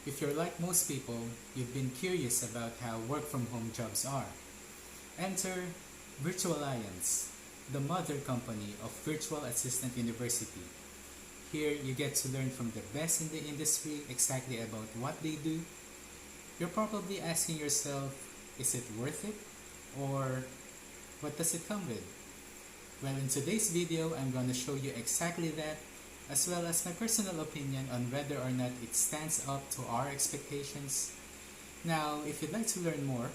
If you're like most people, you've been curious about how work-from-home jobs are. Enter Virtual Alliance, the mother company of Virtual Assistant University. Here, you get to learn from the best in the industry exactly about what they do. You're probably asking yourself, is it worth it? Or what does it come with? Well, in today's video, I'm going to show you exactly that, as well as my personal opinion on whether or not it stands up to our expectations. Now, if you'd like to learn more,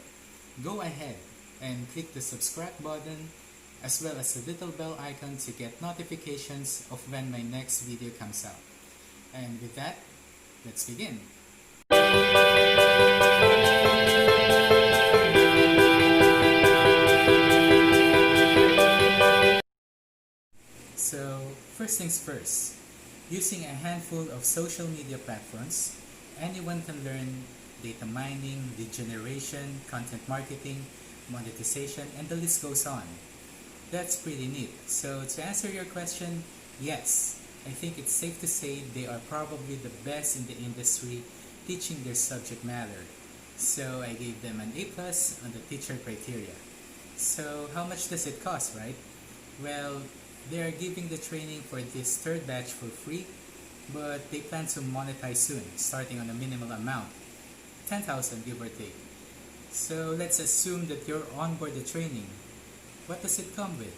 go ahead and click the subscribe button as well as the little bell icon to get notifications of when my next video comes out. And with that, let's begin. So, first things first, using a handful of social media platforms, anyone can learn data mining, lead generation, content marketing, monetization, and the list goes on. That's pretty neat. So to answer your question, yes, I think it's safe to say they are probably the best in the industry teaching their subject matter. So I gave them an A plus on the teacher criteria. So how much does it cost, right? Well, they are giving the training for this third batch for free, but they plan to monetize soon, starting on a minimal amount, 10,000 give or take. So let's assume that you're on board the training. What does it come with?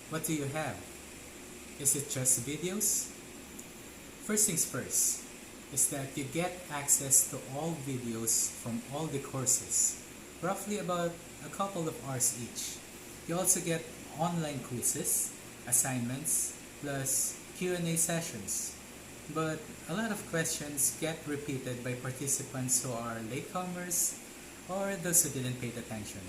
What do you have? Is it just videos? First things first is that you get access to all videos from all the courses, roughly about a couple of hours each. You also get online quizzes, assignments, plus Q&A sessions. But a lot of questions get repeated by participants who are latecomers or those who didn't pay attention.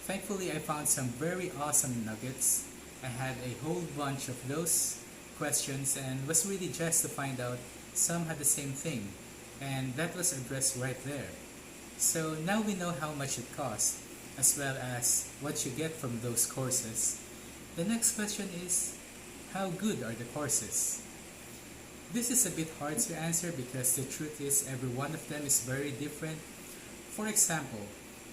Thankfully, I found some very awesome nuggets. I had a whole bunch of those questions and was really jazzed to find out some had the same thing, and that was addressed right there. So now we know how much it costs, as well as what you get from those courses. The next question is, how good are the courses? This is a bit hard to answer because the truth is every one of them is very different. For example,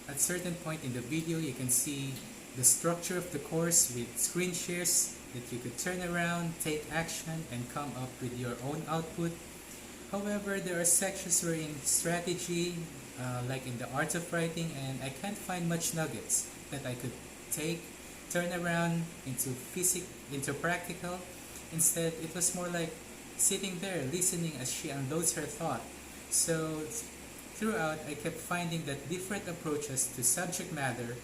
at certain point in the video you can see the structure of the course with screen shares that you could turn around, take action, and come up with your own output. However, there are sections wherein strategy, like in the art of writing, and I can't find much nuggets that I could take, turn around into practical. Instead, it was more like sitting there listening as she unloads her thought. So throughout, I kept finding that different approaches to subject matter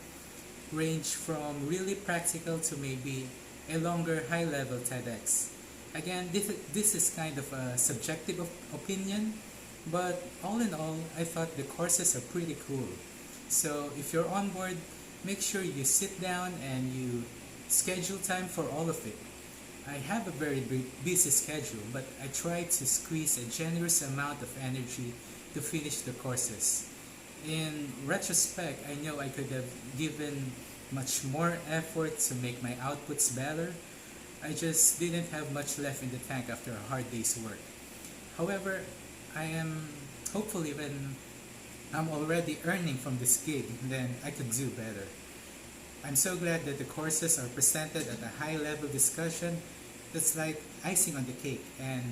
range from really practical to maybe a longer high-level TEDx. Again, this is kind of a subjective opinion, but all in all, I thought the courses are pretty cool. So if you're on board, make sure you sit down and you schedule time for all of it. I have a very busy schedule, but I try to squeeze a generous amount of energy to finish the courses. In retrospect, I know I could have given much more effort to make my outputs better. I just didn't have much left in the tank after a hard day's work. However, I am hopefully when I'm already earning from this gig, then I could do better. I'm so glad that the courses are presented at a high-level discussion that's like icing on the cake, and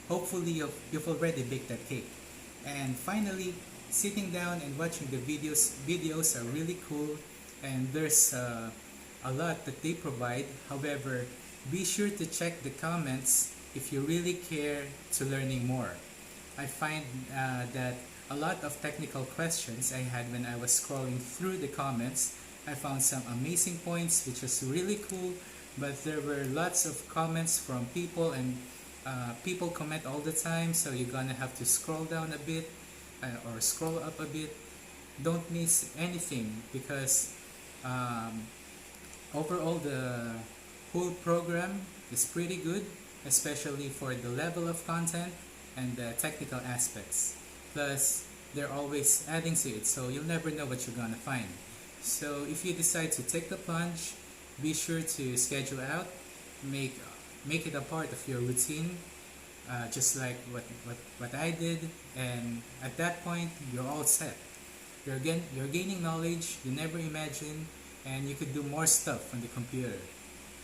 hopefully you've already baked that cake. And finally, sitting down and watching the videos are really cool, and there's a lot that they provide. However, be sure to check the comments if you really care to learning more. I find that a lot of technical questions I had when I was scrolling through the comments, I found some amazing points which was really cool, but there were lots of comments from people, and people comment all the time, so you're gonna have to scroll down a bit or scroll up a bit. Don't miss anything because overall the whole program is pretty good, especially for the level of content and the technical aspects. Plus, they're always adding to it, so you'll never know what you're gonna find. So if you decide to take the plunge, be sure to schedule out, make it a part of your routine. just like what I did. And at that point, you're all set. You're gaining knowledge you never imagined, and you could do more stuff on the computer.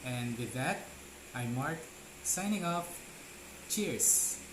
And with that, I'm Mark, signing off. Cheers!